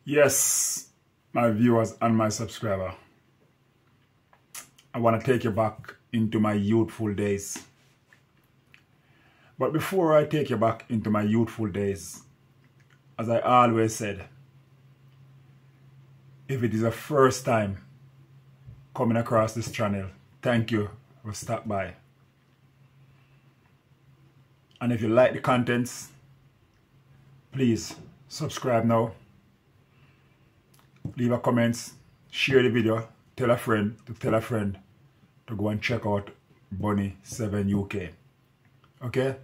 Yes, my viewers and my subscriber, I want to take you back into my youthful days. But before I take you back into my youthful days, as I always said, if it is a first time coming across this channel, thank you for stopping by. And if you like the contents, please subscribe now. Leave a comment, share the video, tell a friend to go and check out Bunny 7 UK. Okay?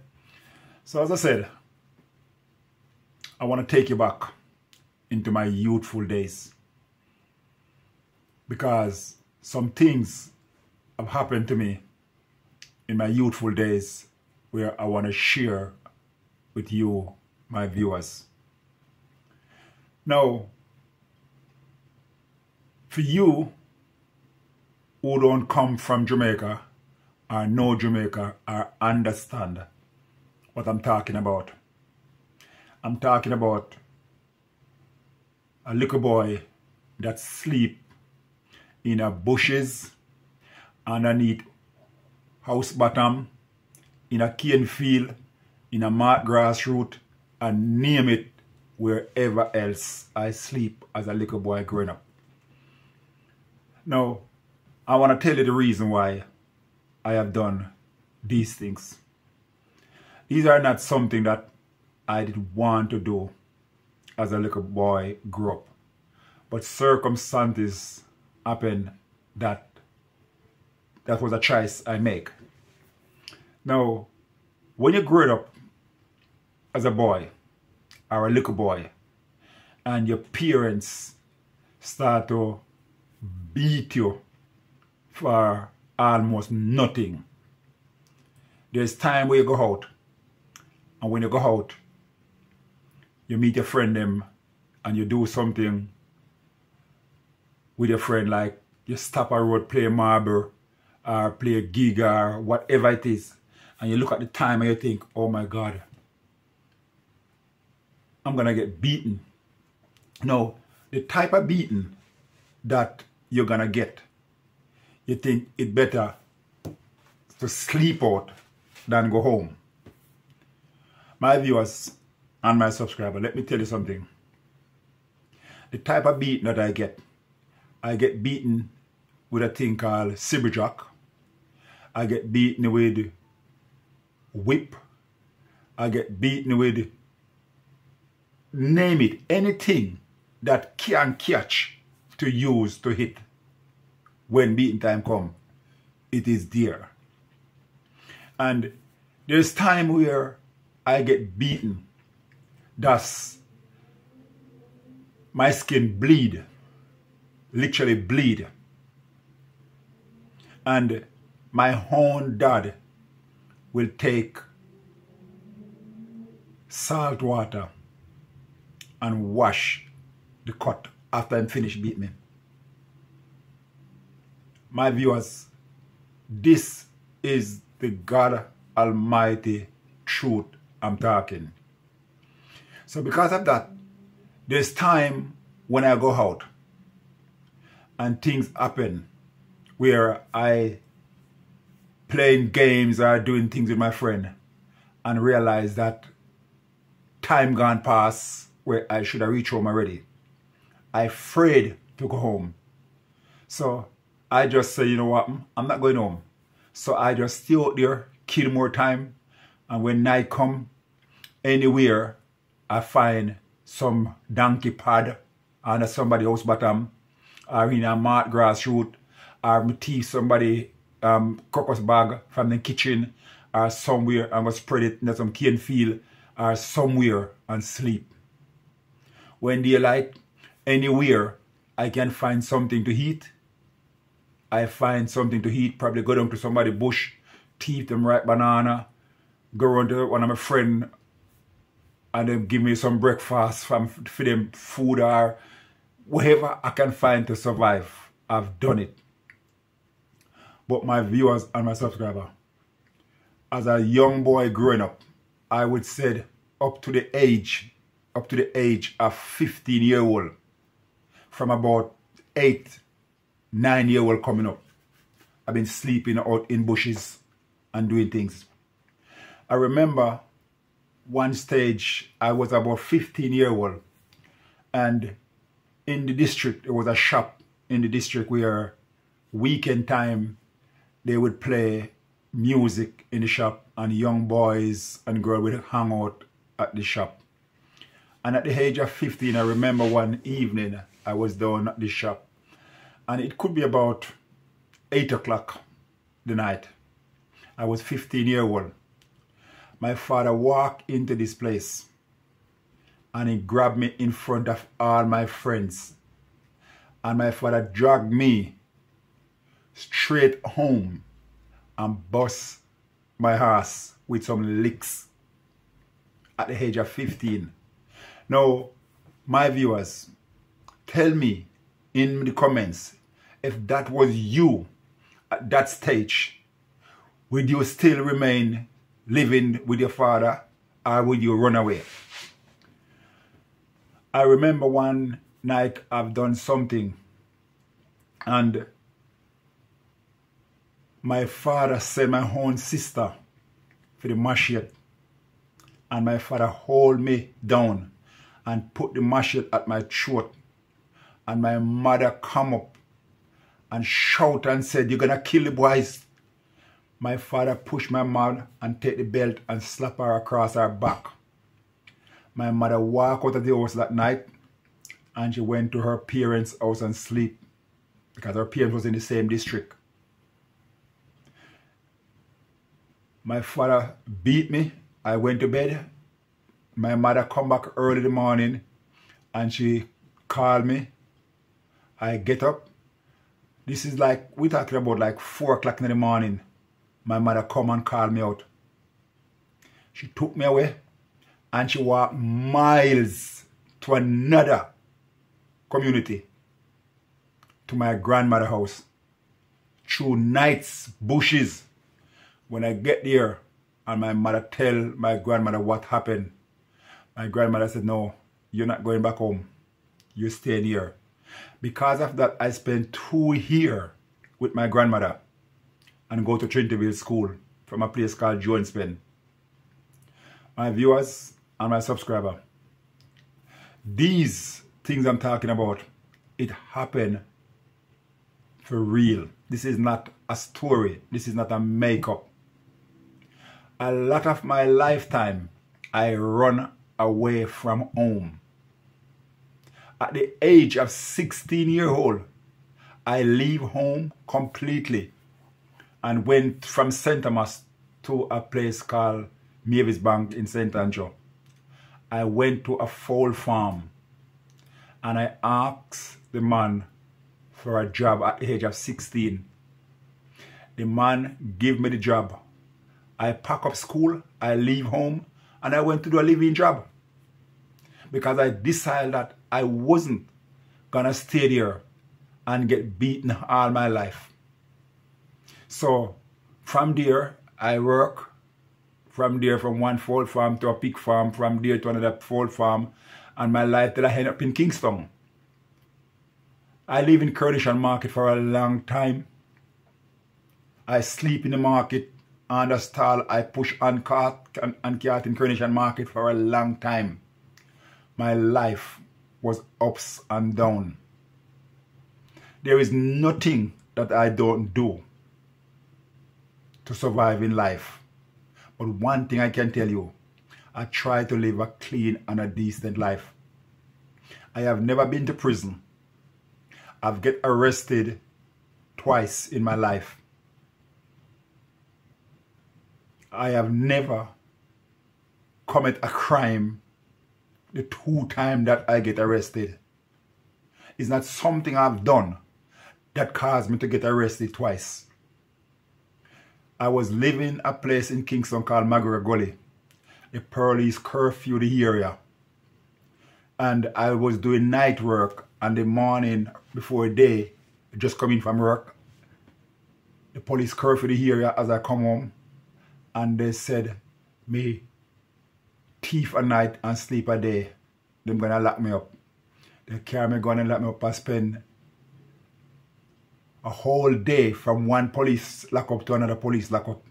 So as I said, I want to take you back into my youthful days, because some things have happened to me in my youthful days where I want to share with you, my viewers. Now, for you who don't come from Jamaica or know Jamaica or understand what I'm talking about, I'm talking about a little boy that sleep in a bushes, underneath house bottom, in a cane field, in a mark grass root, and name it, wherever else I sleep as a little boy growing up. Now, I want to tell you the reason why I have done these things. These are not something that I did want to do as a little boy grew up, but circumstances happened that was a choice I make. Now, when you grow up as a boy or a little boy and your parents start to beat you for almost nothing, there's time where you go out, and when you go out, you meet your friend them and you do something with your friend, like you stop a road, play marble or play a gig or whatever it is, and you look at the time and you think, oh my God, I'm gonna get beaten. No, the type of beating that you're gonna get, you think it better to sleep out than go home. My viewers and my subscriber, let me tell you something. The type of beating that I get beaten with a thing called Sibberjack. I get beaten with whip. I get beaten with, name it, anything that can catch to use to hit. When beating time come, it is there. And there's time where I get beaten, thus my skin bleed, literally bleed, and my own dad will take salt water and wash the cut after I'm finished beating me. My viewers, this is the God Almighty truth I'm talking. So because of that, there's time when I go out and things happen where I playing games or doing things with my friend and realize that time gone past where I should have reached home already. I'm afraid to go home. So I just say, you know what, I'm not going home. So I just stay out there, kill more time, and when night come, anywhere I find some donkey pad under somebody house bottom, or in a mark grass root, or me thief somebody crocus bag from the kitchen, or somewhere I'm going to spread it in some cane field, or somewhere and sleep. When daylight, anywhere I can find something to eat, I find something to eat, probably go down to somebody's bush, thief them ripe banana, go around to one of my friends and then give me some breakfast for them food or whatever I can find to survive. I've done it. But my viewers and my subscriber, as a young boy growing up, I would say up to the age of 15-year-old, from about 8, 9-year-old coming up, I've been sleeping out in bushes and doing things. I remember one stage I was about 15-year-old, and in the district there was a shop in the district where weekend time they would play music in the shop and young boys and girls would hang out at the shop. And at the age of 15, I remember one evening I was down at the shop, and it could be about 8 o'clock the night. I was 15-year-old. My father walked into this place and he grabbed me in front of all my friends. And my father dragged me straight home and bust my ass with some licks at the age of 15. Now, my viewers, tell me in the comments if that was you at that stage. Would you still remain living with your father, or would you run away? I remember one night I've done something and my father sent my own sister for the machete, and my father hold me down and put the machete at my throat, and my mother come up and shout and said, "You're gonna kill the boys." My father pushed my mother and take the belt and slap her across her back. My mother walked out of the house that night and she went to her parents' house and sleep because her parents was in the same district. My father beat me. I went to bed. My mother come back early in the morning and she called me. I get up. This is like, we're talking about like 4 o'clock in the morning. My mother come and called me out. She took me away and she walked miles to another community, to my grandmother's house, through nights, bushes. When I get there and my mother tell my grandmother what happened, my grandmother said, "No, you're not going back home. You're staying here." Because of that, I spent 2 years with my grandmother and go to Trinity School from a place called Jones Pen. My viewers and my subscriber, these things I'm talking about, it happened for real. This is not a story. This is not a makeup. A lot of my lifetime, I run away from home. At the age of 16-year-old, I leave home completely and went from St. Thomas to a place called Mavis Bank in St. Andrew. I went to a fowl farm and I asked the man for a job at the age of 16. The man gave me the job. I pack up school, I leave home, and I went to do a living job. Because I decided that I wasn't gonna stay there and get beaten all my life. So from there, I work. From there, from one fowl farm to a pig farm, from there to another fowl farm, and my life till I end up in Kingston. I live in Coronation Market for a long time. I sleep in the market, on the stall. I push on cart and cart in Coronation Market for a long time. My life was ups and down. There is nothing that I don't do to survive in life. But one thing I can tell you, I try to live a clean and a decent life. I have never been to prison. I've get arrested twice in my life. I have never commit a crime the 2 times that I get arrested. It's not something I've done that caused me to get arrested twice. I was living a place in Kingston called Magura Gully. The police curfew the area. And I was doing night work, and the morning before day, just coming from work, the police curfew the area as I come home, and they said me thief a night and sleep a day. Them gonna lock me up. They carry me gun and lock me up and spend a whole day from one police lockup to another police lockup.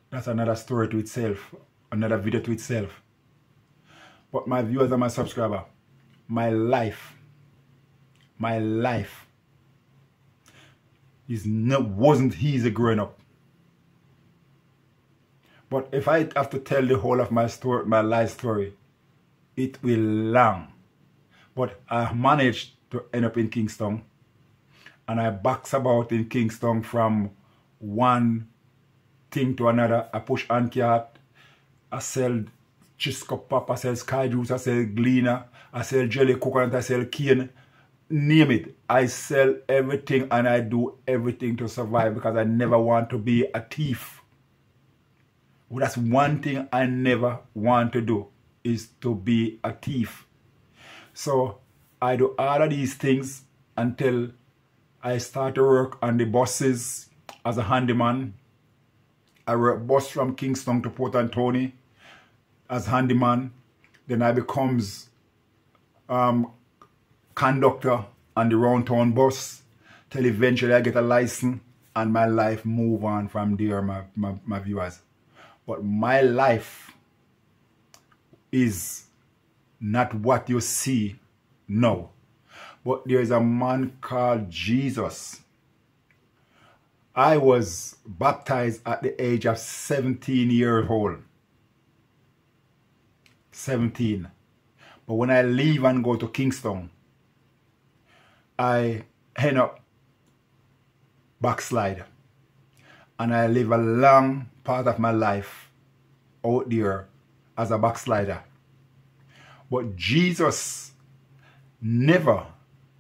That's another story to itself, another video to itself. But my viewers and my subscribers, my life wasn't easy growing up. But if I have to tell the whole of my story, my life story, it will long. But I managed to end up in Kingston, and I box about in Kingston from one thing to another. I push Ankiat, I sell Chisco Pop, I sell Sky Juice, I sell Gleaner, I sell Jelly Coconut, I sell Cane, name it. I sell everything and I do everything to survive because I never want to be a thief. Well, that's one thing I never want to do, is to be a thief. So I do all of these things until I start to work on the buses as a handyman. I work bus from Kingston to Port Anthony as handyman. Then I becomes conductor on the round town bus till eventually I get a license and my life move on from there, my viewers. But my life is not what you see now. But there is a man called Jesus. I was baptized at the age of 17 years old. 17. But when I leave and go to Kingston, I end up backslide. And I live a long part of my life out there as a backslider. But Jesus never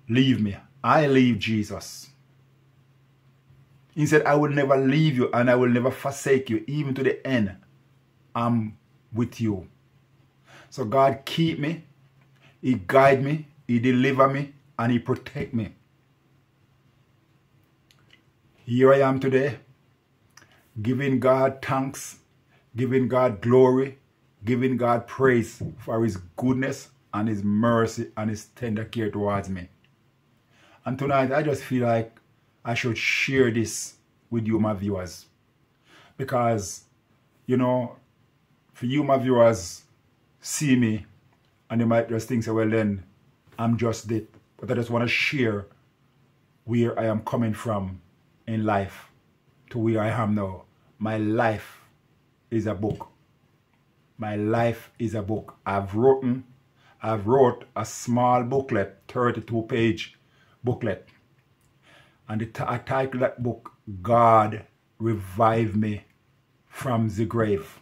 leave me. I leave Jesus. He said, I will never leave you and I will never forsake you. Even to the end, I'm with you. So God keep me. He guide me. He deliver me. And He protect me. Here I am today, giving God thanks, giving God glory, giving God praise for His goodness and His mercy and His tender care towards me. And tonight I just feel like I should share this with you, my viewers. Because, you know, for you, my viewers, see me and they might just think, so, well then, I'm just it. But I just want to share where I am coming from in life to where I am now. My life is a book. My life is a book. I've wrote a small booklet, 32-page booklet. And I titled that book, God Revive Me from the Grave.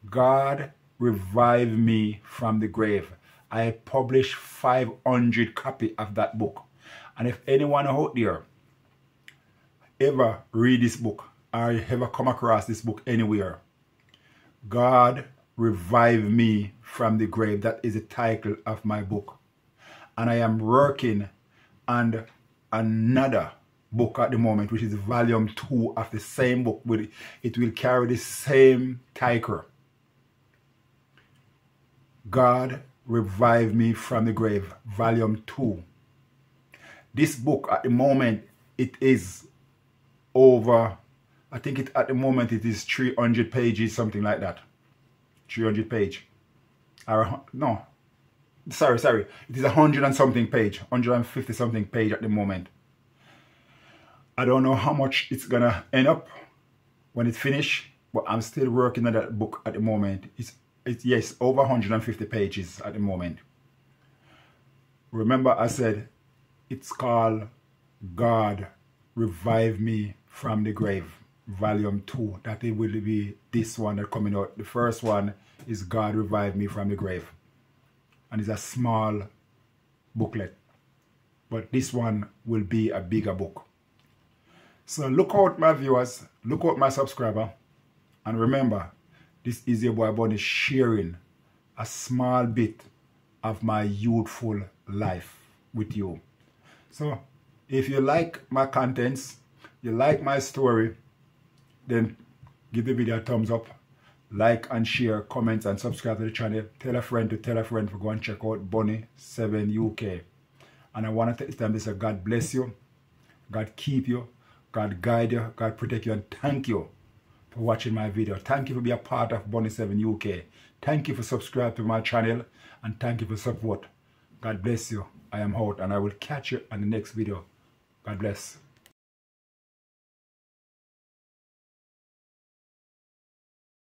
God Revive Me from the Grave. I published 500 copies of that book. And if anyone out there ever read this book or ever come across this book anywhere, God Revive Me from the Grave. That is the title of my book. And I am working on another book at the moment, which is volume 2 of the same book. It will carry the same title. God Revive Me from the Grave, volume 2. This book at the moment, it is over, I think at the moment it is 300 pages, something like that. 300 page. No, sorry. It is 100 and something page, 150 something page at the moment. I don't know how much it's gonna end up when it's finished, but I'm still working on that book at the moment. It's yes, over 150 pages at the moment. Remember I said it's called God Revive Me from the Grave, volume 2. That it will be this one that coming out. The first one is God Revive Me from the Grave. And it's a small booklet. But this one will be a bigger book. So look out, my viewers. Look out, my subscriber. And remember, this is your boy Bunny sharing a small bit of my youthful life with you. So if you like my contents, you like my story, then give the video a thumbs up, like and share, comments and subscribe to the channel. Tell a friend to go and check out Bunny 7 UK. And I want to take this time to say God bless you, God keep you, God guide you, God protect you, and thank you for watching my video. Thank you for being a part of Bunny 7 UK. Thank you for subscribing to my channel, and thank you for support. God bless you. I am out, and I will catch you on the next video. God bless.